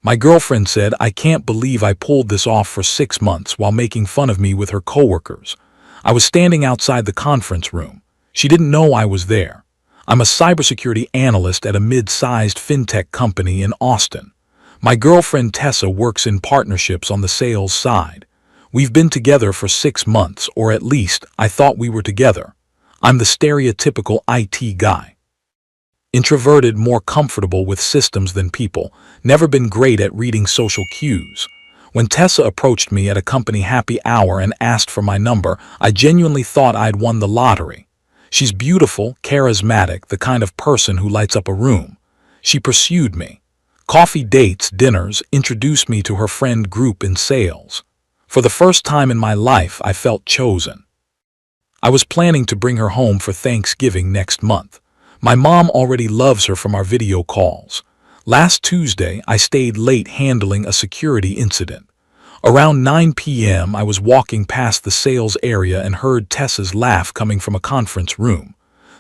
My girlfriend said, "I can't believe I pulled this off for 6 months while making fun of me with her coworkers. I was standing outside the conference room. She didn't know I was there. I'm a cybersecurity analyst at a mid-sized fintech company in Austin. My girlfriend Tessa works in partnerships on the sales side. We've been together for 6 months, or at least I thought we were together. I'm the stereotypical IT guy. Introverted, more comfortable with systems than people, never been great at reading social cues. When Tessa approached me at a company happy hour and asked for my number, I genuinely thought I'd won the lottery. She's beautiful, charismatic, the kind of person who lights up a room. She pursued me. Coffee dates, dinners, introduced me to her friend group in sales. For the first time in my life, I felt chosen. I was planning to bring her home for Thanksgiving next month. My mom already loves her from our video calls. Last Tuesday, I stayed late handling a security incident. Around 9 p.m., I was walking past the sales area and heard Tessa's laugh coming from a conference room.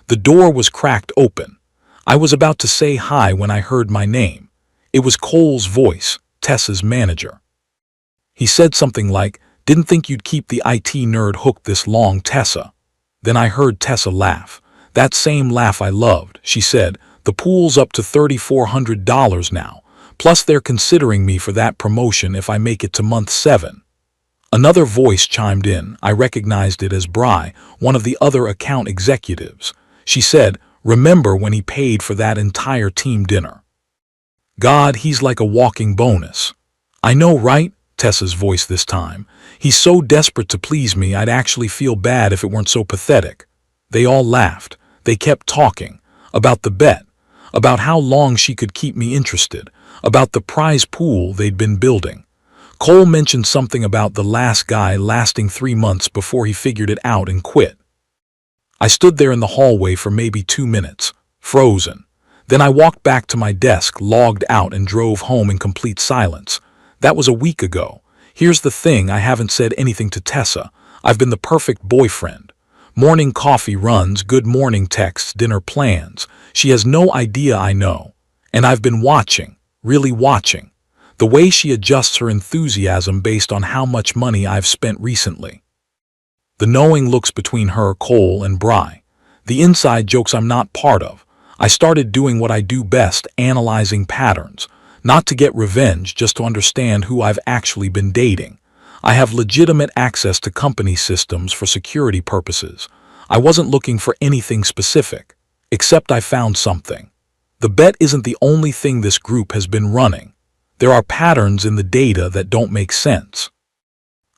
The door was cracked open. I was about to say hi when I heard my name. It was Cole's voice, Tessa's manager. He said something like, "Didn't think you'd keep the IT nerd hooked this long, Tessa." Then I heard Tessa laugh. That same laugh I loved. She said, "The pool's up to $3,400 now, plus they're considering me for that promotion if I make it to month 7. Another voice chimed in. I recognized it as Bry, one of the other account executives. She said, "Remember when he paid for that entire team dinner? God, he's like a walking bonus." "I know, right?" Tessa's voice this time. "He's so desperate to please me, I'd actually feel bad if it weren't so pathetic." They all laughed. They kept talking. About the bet. About how long she could keep me interested. About the prize pool they'd been building. Cole mentioned something about the last guy lasting 3 months before he figured it out and quit. I stood there in the hallway for maybe 2 minutes, frozen. Then I walked back to my desk, logged out, and drove home in complete silence. That was a week ago. Here's the thing, I haven't said anything to Tessa. I've been the perfect boyfriend. Morning coffee runs, good morning texts, dinner plans. She has no idea I know. And I've been watching, really watching. The way she adjusts her enthusiasm based on how much money I've spent recently. The knowing looks between her, Cole, and Bry. The inside jokes I'm not part of. I started doing what I do best, analyzing patterns. Not to get revenge, just to understand who I've actually been dating. I have legitimate access to company systems for security purposes. I wasn't looking for anything specific, except I found something. The bet isn't the only thing this group has been running. There are patterns in the data that don't make sense.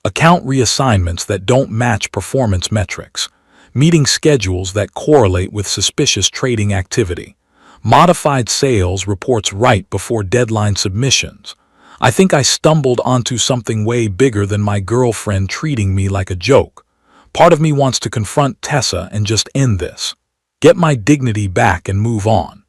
Account reassignments that don't match performance metrics. Meeting schedules that correlate with suspicious trading activity. Modified sales reports right before deadline submissions. I think I stumbled onto something way bigger than my girlfriend treating me like a joke. Part of me wants to confront Tessa and just end this. Get my dignity back and move on.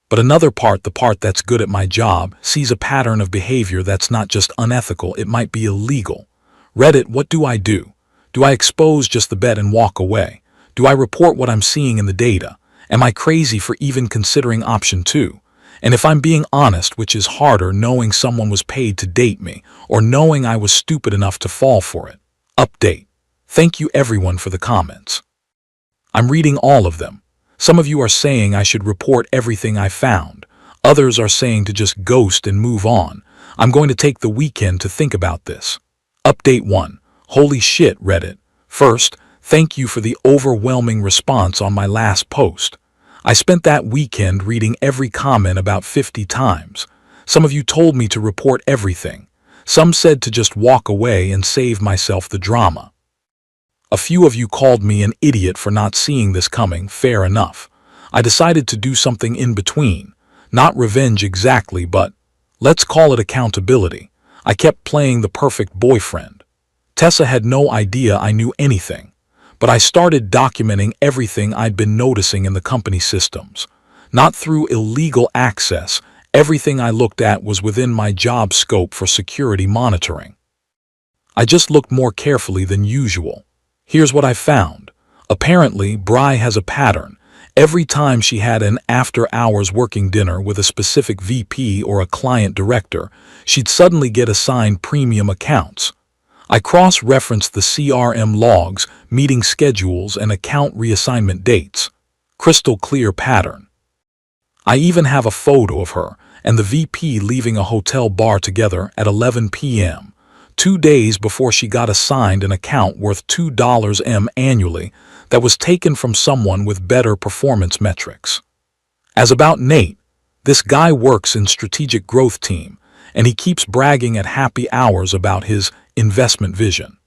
But another part, the part that's good at my job, sees a pattern of behavior that's not just unethical, it might be illegal. Reddit, what do I do? Do I expose just the bet and walk away? Do I report what I'm seeing in the data? Am I crazy for even considering option 2? And if I'm being honest, which is harder, knowing someone was paid to date me, or knowing I was stupid enough to fall for it? Update. Thank you everyone for the comments. I'm reading all of them. Some of you are saying I should report everything I found. Others are saying to just ghost and move on. I'm going to take the weekend to think about this. Update 1. Holy shit, Reddit. First, thank you for the overwhelming response on my last post. I spent that weekend reading every comment about 50 times. Some of you told me to report everything. Some said to just walk away and save myself the drama. A few of you called me an idiot for not seeing this coming, fair enough. I decided to do something in between. Not revenge exactly, but let's call it accountability. I kept playing the perfect boyfriend. Tessa had no idea I knew anything. But I started documenting everything I'd been noticing in the company systems. Not through illegal access, everything I looked at was within my job scope for security monitoring. I just looked more carefully than usual. Here's what I found. Apparently, Bry has a pattern, Every time she had an after-hours working dinner with a specific VP or a client director, she'd suddenly get assigned premium accounts. I cross-referenced the CRM logs, meeting schedules, and account reassignment dates. Crystal clear pattern. I even have a photo of her and the VP leaving a hotel bar together at 11 p.m., 2 days before she got assigned an account worth $2 annually that was taken from someone with better performance metrics. As about Nate, this guy works in strategic growth team, and he keeps bragging at happy hours about his investment vision.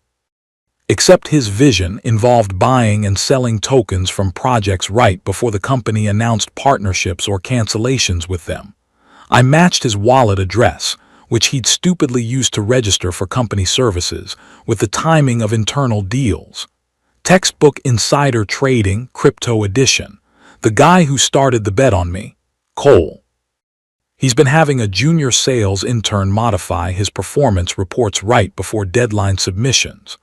Except his vision involved buying and selling tokens from projects right before the company announced partnerships or cancellations with them. I matched his wallet address, which he'd stupidly used to register for company services, with the timing of internal deals. Textbook insider trading, crypto edition. The guy who started the bet on me, Qley. He's been having a junior sales intern modify his performance reports right before deadline submissions.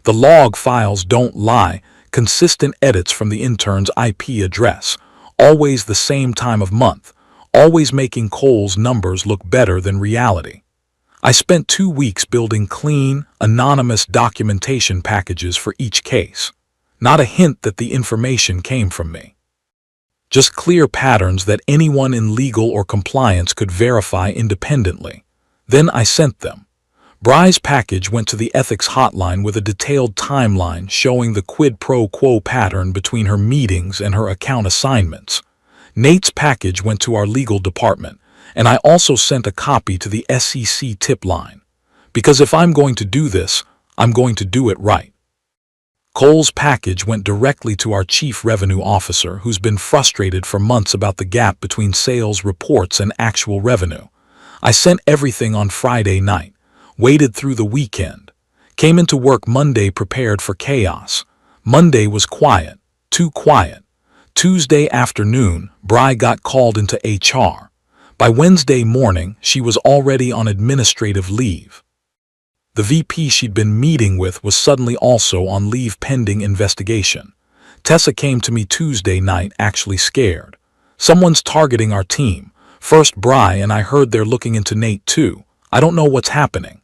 The log files don't lie, consistent edits from the intern's IP address, always the same time of month, always making Qley's numbers look better than reality. I spent 2 weeks building clean, anonymous documentation packages for each case. Not a hint that the information came from me. Just clear patterns that anyone in legal or compliance could verify independently. Then I sent them. Bry's package went to the ethics hotline with a detailed timeline showing the quid pro quo pattern between her meetings and her account assignments. Nate's package went to our legal department, and I also sent a copy to the SEC tip line. Because if I'm going to do this, I'm going to do it right. Qley's package went directly to our chief revenue officer, who's been frustrated for months about the gap between sales reports and actual revenue. I sent everything on Friday night, waited through the weekend, came into work Monday prepared for chaos. Monday was quiet, too quiet. Tuesday afternoon, Bry got called into HR. By Wednesday morning, she was already on administrative leave. The VP she'd been meeting with was suddenly also on leave pending investigation. Tessa came to me Tuesday night actually scared. Someone's targeting our team. First Bry, and I heard they're looking into Nate too. I don't know what's happening.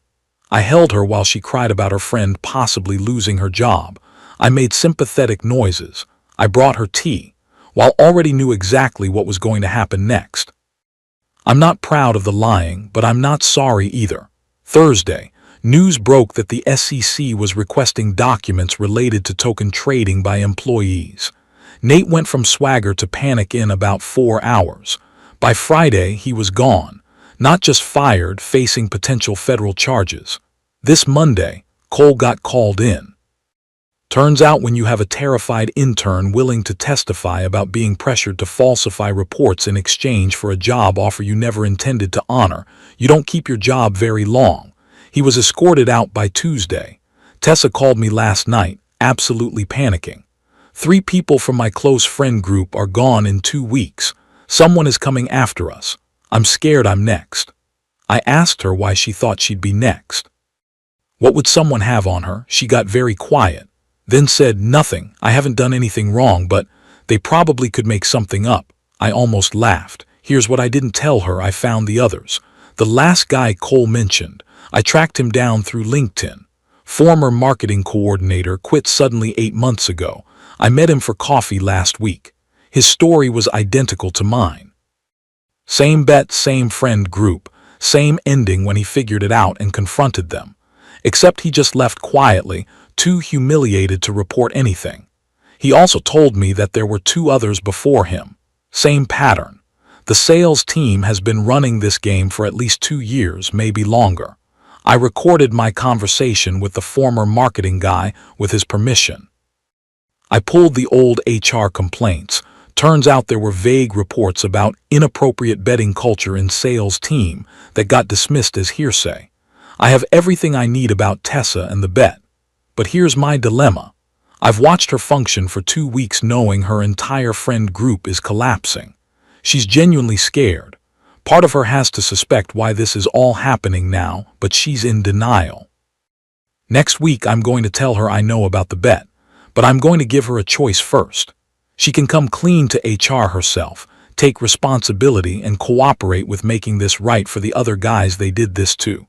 I held her while she cried about her friend possibly losing her job. I made sympathetic noises. I brought her tea, while already knew exactly what was going to happen next. I'm not proud of the lying, but I'm not sorry either. Thursday, news broke that the SEC was requesting documents related to token trading by employees. Nate went from swagger to panic in about 4 hours. By Friday, he was gone. Not just fired, facing potential federal charges. This Monday, Qley got called in. Turns out when you have a terrified intern willing to testify about being pressured to falsify reports in exchange for a job offer you never intended to honor, you don't keep your job very long. He was escorted out by Tuesday. Tessa called me last night, absolutely panicking. 3 people from my close friend group are gone in 2 weeks. Someone is coming after us. I'm scared I'm next. I asked her why she thought she'd be next. What would someone have on her? She got very quiet, then said, "Nothing, I haven't done anything wrong, but they probably could make something up." I almost laughed. Here's what I didn't tell her I found the others. The last guy Qley mentioned, I tracked him down through LinkedIn. Former marketing coordinator, quit suddenly 8 months ago. I met him for coffee last week. His story was identical to mine. Same bet, same friend group, same ending when he figured it out and confronted them. Except he just left quietly, too humiliated to report anything. He also told me that there were 2 others before him. Same pattern. The sales team has been running this game for at least 2 years, maybe longer. I recorded my conversation with the former marketing guy with his permission. I pulled the old HR complaints. Turns out there were vague reports about inappropriate betting culture in sales team that got dismissed as hearsay. I have everything I need about Tessa and the bet. But here's my dilemma. I've watched her function for 2 weeks knowing her entire friend group is collapsing. She's genuinely scared. Part of her has to suspect why this is all happening now, but she's in denial. Next week I'm going to tell her I know about the bet, but I'm going to give her a choice first. She can come clean to HR herself, take responsibility and cooperate with making this right for the other guys they did this to.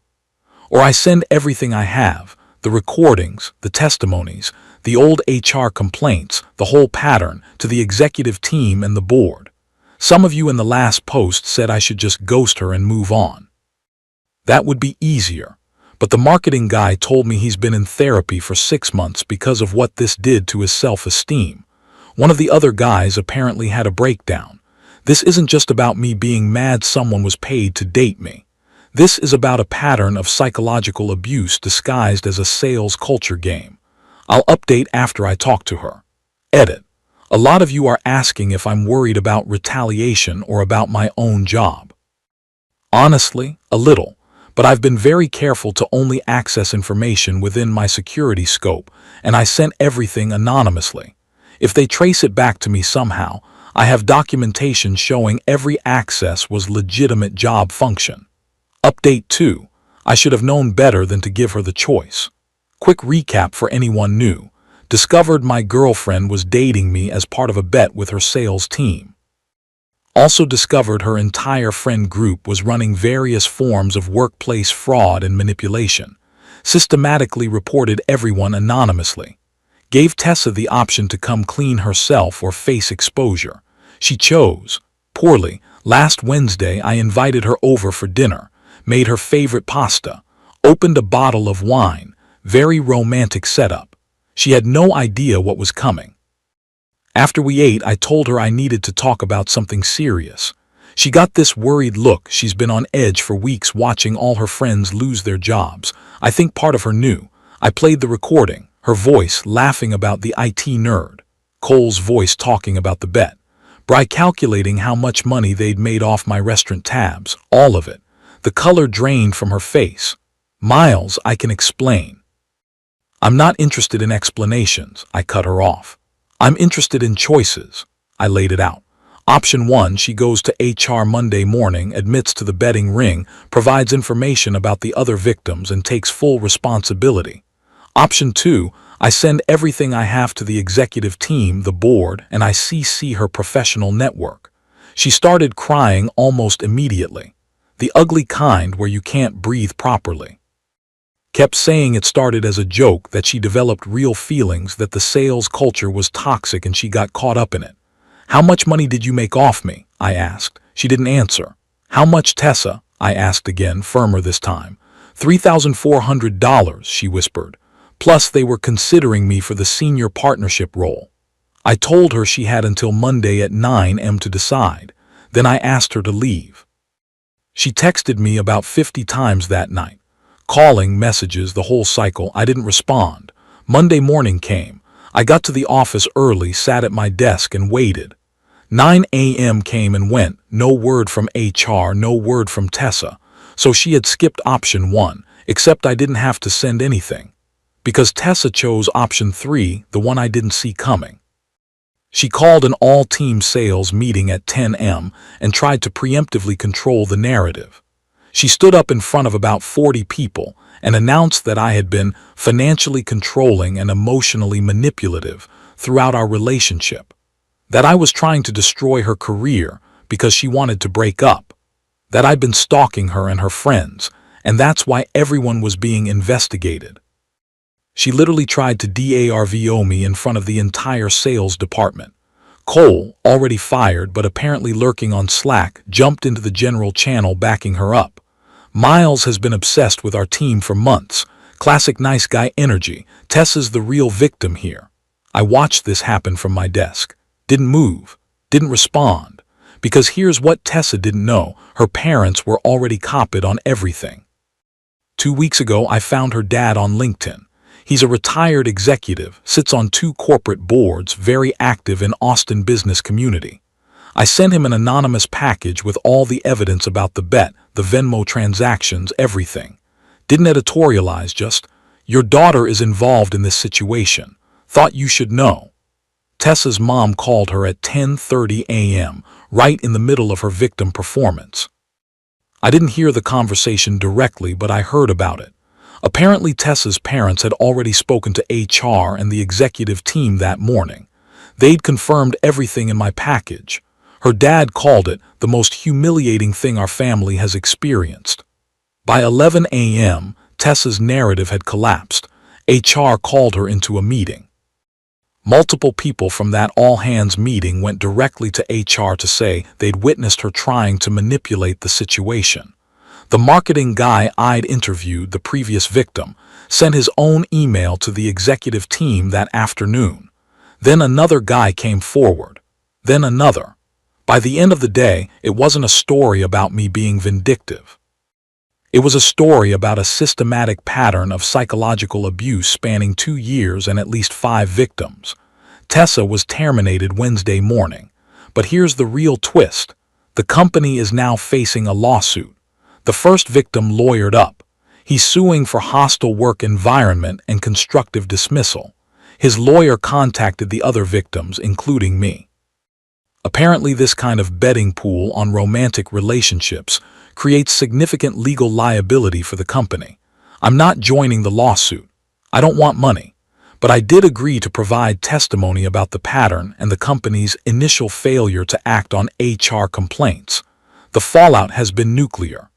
Or I send everything I have, the recordings, the testimonies, the old HR complaints, the whole pattern, to the executive team and the board. Some of you in the last post said I should just ghost her and move on. That would be easier, but the marketing guy told me he's been in therapy for 6 months because of what this did to his self-esteem. One of the other guys apparently had a breakdown. This isn't just about me being mad someone was paid to date me. This is about a pattern of psychological abuse disguised as a sales culture game. I'll update after I talk to her. Edit. A lot of you are asking if I'm worried about retaliation or about my own job. Honestly, a little, but I've been very careful to only access information within my security scope, and I sent everything anonymously. If they trace it back to me somehow, I have documentation showing every access was legitimate job function. Update 2. I should have known better than to give her the choice. Quick recap for anyone new. Discovered my girlfriend was dating me as part of a bet with her sales team. Also discovered her entire friend group was running various forms of workplace fraud and manipulation. Systematically reported everyone anonymously. Gave Tessa the option to come clean herself or face exposure. She chose. Poorly. Last Wednesday I invited her over for dinner. Made her favorite pasta, opened a bottle of wine, very romantic setup. She had no idea what was coming. After we ate, I told her I needed to talk about something serious. She got this worried look. She's been on edge for weeks watching all her friends lose their jobs. I think part of her knew. I played the recording, her voice laughing about the IT nerd, Cole's voice talking about the bet, Bry calculating how much money they'd made off my restaurant tabs, all of it. The color drained from her face. Miles, I can explain. I'm not interested in explanations. I cut her off. I'm interested in choices. I laid it out. Option 1, she goes to HR Monday morning, admits to the betting ring, provides information about the other victims and takes full responsibility. Option 2, I send everything I have to the executive team, the board, and I CC her professional network. She started crying almost immediately. The ugly kind where you can't breathe properly. Kept saying it started as a joke, that she developed real feelings, that the sales culture was toxic and she got caught up in it. How much money did you make off me? I asked. She didn't answer. How much, Tessa? I asked again, firmer this time. $3,400, she whispered. Plus they were considering me for the senior partnership role. I told her she had until Monday at 9 a.m. to decide. Then I asked her to leave. She texted me about 50 times that night. Calling, messages, the whole cycle. I didn't respond. Monday morning came. I got to the office early, sat at my desk and waited. 9 a.m. came and went. No word from HR, no word from Tessa. So she had skipped option 1, except I didn't have to send anything. Because Tessa chose option 3, the one I didn't see coming. She called an all-team sales meeting at 10 a.m. and tried to preemptively control the narrative. She stood up in front of about 40 people and announced that I had been financially controlling and emotionally manipulative throughout our relationship, that I was trying to destroy her career because she wanted to break up, that I'd been stalking her and her friends, and that's why everyone was being investigated. She literally tried to DARVO me in front of the entire sales department. Cole, already fired but apparently lurking on Slack, jumped into the general channel backing her up. Miles has been obsessed with our team for months. Classic nice guy energy. Tessa's the real victim here. I watched this happen from my desk. Didn't move. Didn't respond. Because here's what Tessa didn't know. Her parents were already copied on everything. 2 weeks ago, I found her dad on LinkedIn. He's a retired executive, sits on 2 corporate boards, very active in Austin business community. I sent him an anonymous package with all the evidence about the bet, the Venmo transactions, everything. Didn't editorialize, just, your daughter is involved in this situation. Thought you should know. Tessa's mom called her at 10:30 a.m., right in the middle of her victim performance. I didn't hear the conversation directly, but I heard about it. Apparently Tessa's parents had already spoken to HR and the executive team that morning. They'd confirmed everything in my package. Her dad called it the most humiliating thing our family has experienced. By 11 a.m., Tessa's narrative had collapsed. HR called her into a meeting. Multiple people from that all-hands meeting went directly to HR to say they'd witnessed her trying to manipulate the situation. The marketing guy I'd interviewed, the previous victim, sent his own email to the executive team that afternoon. Then another guy came forward. Then another. By the end of the day, it wasn't a story about me being vindictive. It was a story about a systematic pattern of psychological abuse spanning 2 years and at least 5 victims. Tessa was terminated Wednesday morning. But here's the real twist. The company is now facing a lawsuit. The first victim lawyered up. He's suing for hostile work environment and constructive dismissal. His lawyer contacted the other victims, including me. Apparently, this kind of betting pool on romantic relationships creates significant legal liability for the company. I'm not joining the lawsuit. I don't want money. But I did agree to provide testimony about the pattern and the company's initial failure to act on HR complaints. The fallout has been nuclear.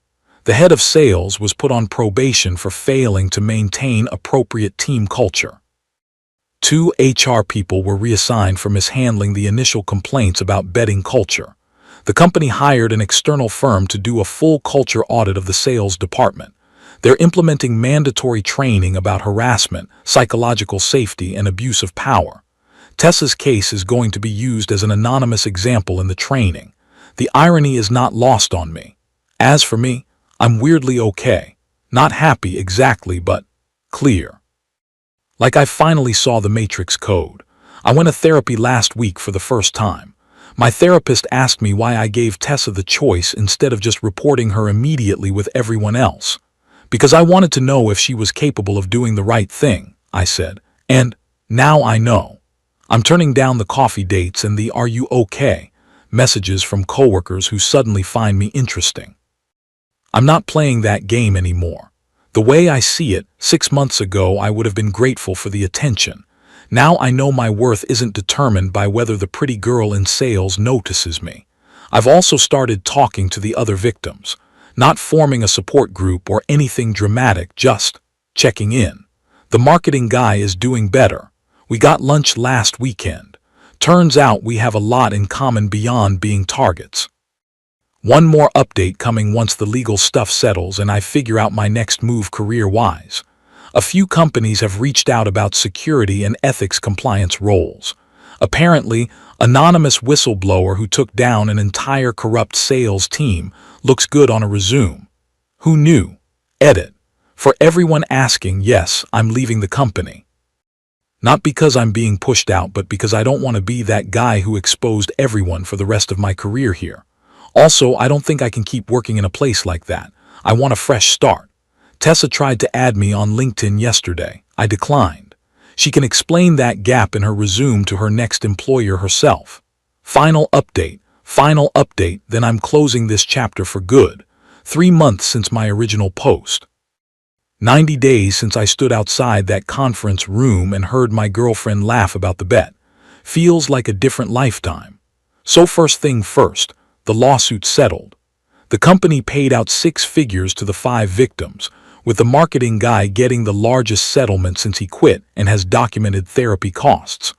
The head of sales was put on probation for failing to maintain appropriate team culture. 2 HR people were reassigned for mishandling the initial complaints about betting culture. The company hired an external firm to do a full culture audit of the sales department. They're implementing mandatory training about harassment, psychological safety, and abuse of power. Tessa's case is going to be used as an anonymous example in the training. The irony is not lost on me. As for me, I'm weirdly okay. Not happy exactly, but clear. Like I finally saw the Matrix code. I went to therapy last week for the first time. My therapist asked me why I gave Tessa the choice instead of just reporting her immediately with everyone else. Because I wanted to know if she was capable of doing the right thing, I said. And now I know. I'm turning down the coffee dates and the "Are you okay?" messages from coworkers who suddenly find me interesting. I'm not playing that game anymore. The way I see it, 6 months ago I would have been grateful for the attention. Now I know my worth isn't determined by whether the pretty girl in sales notices me. I've also started talking to the other victims, not forming a support group or anything dramatic, just checking in. The marketing guy is doing better. We got lunch last weekend. Turns out we have a lot in common beyond being targets. One more update coming once the legal stuff settles and I figure out my next move career-wise. A few companies have reached out about security and ethics compliance roles. Apparently, anonymous whistleblower who took down an entire corrupt sales team looks good on a resume. Who knew? Edit. For everyone asking, yes, I'm leaving the company. Not because I'm being pushed out, but because I don't want to be that guy who exposed everyone for the rest of my career here. Also, I don't think I can keep working in a place like that. I want a fresh start. Tessa tried to add me on LinkedIn yesterday. I declined. She can explain that gap in her resume to her next employer herself. Final update, then I'm closing this chapter for good. 3 months since my original post. 90 days since I stood outside that conference room and heard my girlfriend laugh about the bet. Feels like a different lifetime. So first thing first, the lawsuit settled. The company paid out 6 figures to the 5 victims, with the marketing guy getting the largest settlement since he quit and has documented therapy costs.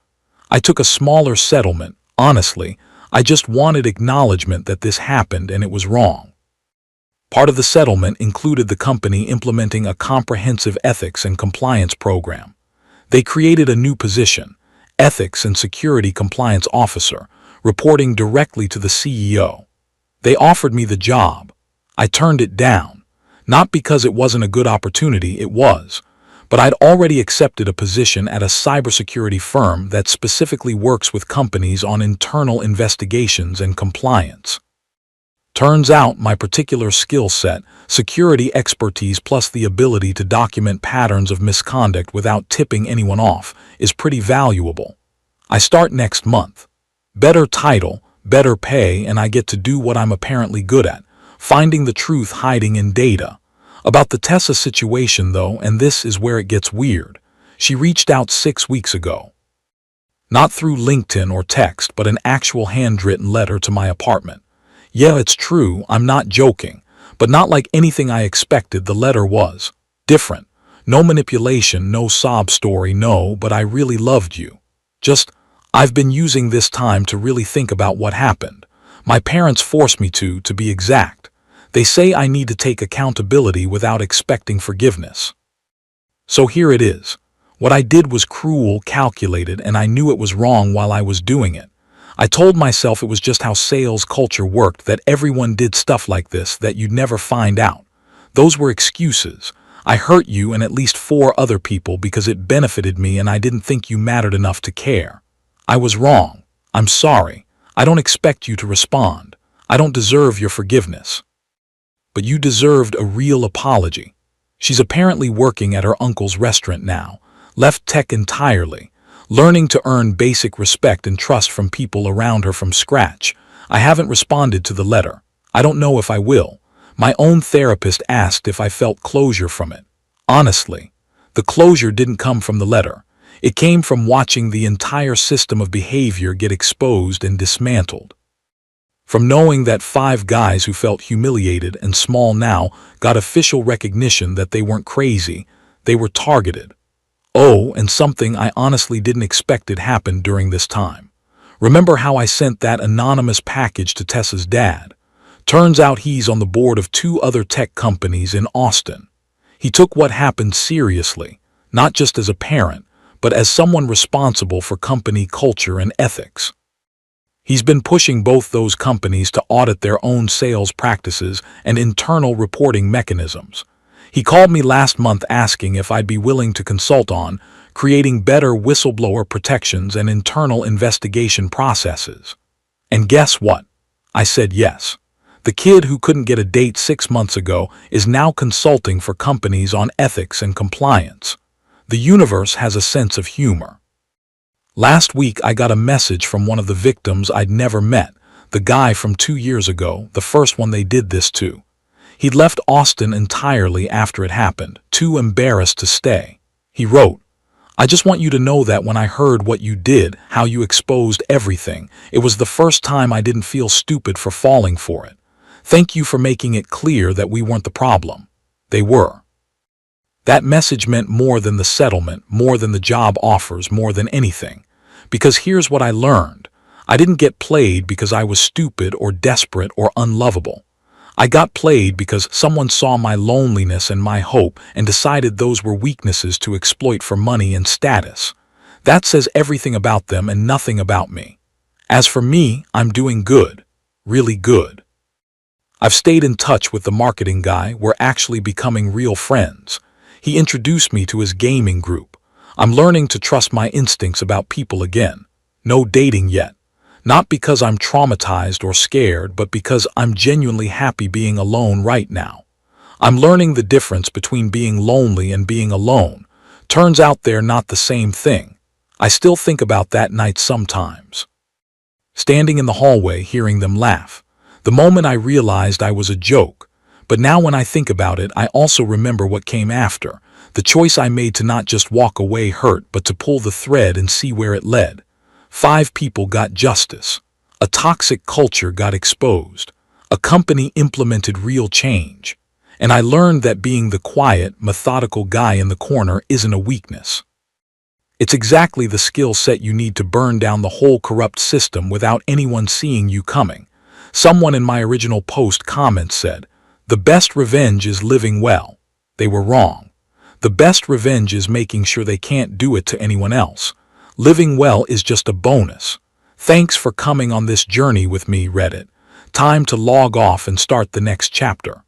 I took a smaller settlement. Honestly, I just wanted acknowledgement that this happened and it was wrong. Part of the settlement included the company implementing a comprehensive ethics and compliance program. They created a new position, Ethics and Security Compliance Officer, reporting directly to the CEO. They offered me the job. I turned it down. Not because it wasn't a good opportunity, it was. But I'd already accepted a position at a cybersecurity firm that specifically works with companies on internal investigations and compliance. Turns out my particular skill set, security expertise plus the ability to document patterns of misconduct without tipping anyone off, is pretty valuable. I start next month. Better title, better pay, and I get to do what I'm apparently good at, finding the truth hiding in data. About the Tessa situation though, and this is where it gets weird. She reached out 6 weeks ago. Not through LinkedIn or text, but an actual handwritten letter to my apartment. Yeah, it's true, I'm not joking, but not like anything I expected. The letter was different. No manipulation, no sob story, no, but I really loved you. Just, I've been using this time to really think about what happened. My parents forced me to be exact. They say I need to take accountability without expecting forgiveness. So here it is. What I did was cruel, calculated, and I knew it was wrong while I was doing it. I told myself it was just how sales culture worked, that everyone did stuff like this, that you'd never find out. Those were excuses. I hurt you and at least 4 other people because it benefited me and I didn't think you mattered enough to care. I was wrong. I'm sorry. I don't expect you to respond. I don't deserve your forgiveness. But you deserved a real apology. She's apparently working at her uncle's restaurant now, left tech entirely, learning to earn basic respect and trust from people around her from scratch. I haven't responded to the letter. I don't know if I will. My own therapist asked if I felt closure from it. Honestly, the closure didn't come from the letter. It came from watching the entire system of behavior get exposed and dismantled. From knowing that 5 guys who felt humiliated and small now got official recognition that they weren't crazy, they were targeted. Oh, and something I honestly didn't expect had happened during this time. Remember how I sent that anonymous package to Tessa's dad? Turns out he's on the board of 2 other tech companies in Austin. He took what happened seriously, not just as a parent, but as someone responsible for company culture and ethics. He's been pushing both those companies to audit their own sales practices and internal reporting mechanisms. He called me last month asking if I'd be willing to consult on creating better whistleblower protections and internal investigation processes. And guess what? I said yes. The kid who couldn't get a date 6 months ago is now consulting for companies on ethics and compliance. The universe has a sense of humor. Last week I got a message from one of the victims I'd never met, the guy from 2 years ago, the first one they did this to. He'd left Austin entirely after it happened, too embarrassed to stay. He wrote, "I just want you to know that when I heard what you did, how you exposed everything, it was the first time I didn't feel stupid for falling for it. Thank you for making it clear that we weren't the problem. They were." That message meant more than the settlement, more than the job offers, more than anything. Because here's what I learned. I didn't get played because I was stupid or desperate or unlovable. I got played because someone saw my loneliness and my hope and decided those were weaknesses to exploit for money and status. That says everything about them and nothing about me. As for me, I'm doing good. Really good. I've stayed in touch with the marketing guy. We're actually becoming real friends. He introduced me to his gaming group. I'm learning to trust my instincts about people again. No dating yet. Not because I'm traumatized or scared, but because I'm genuinely happy being alone right now. I'm learning the difference between being lonely and being alone. Turns out they're not the same thing. I still think about that night sometimes. Standing in the hallway, hearing them laugh. The moment I realized I was a joke. But now when I think about it, I also remember what came after. The choice I made to not just walk away hurt, but to pull the thread and see where it led. 5 people got justice. A toxic culture got exposed. A company implemented real change. And I learned that being the quiet, methodical guy in the corner isn't a weakness. It's exactly the skill set you need to burn down the whole corrupt system without anyone seeing you coming. Someone in my original post comment said, "The best revenge is living well." They were wrong. The best revenge is making sure they can't do it to anyone else. Living well is just a bonus. Thanks for coming on this journey with me, Reddit. Time to log off and start the next chapter.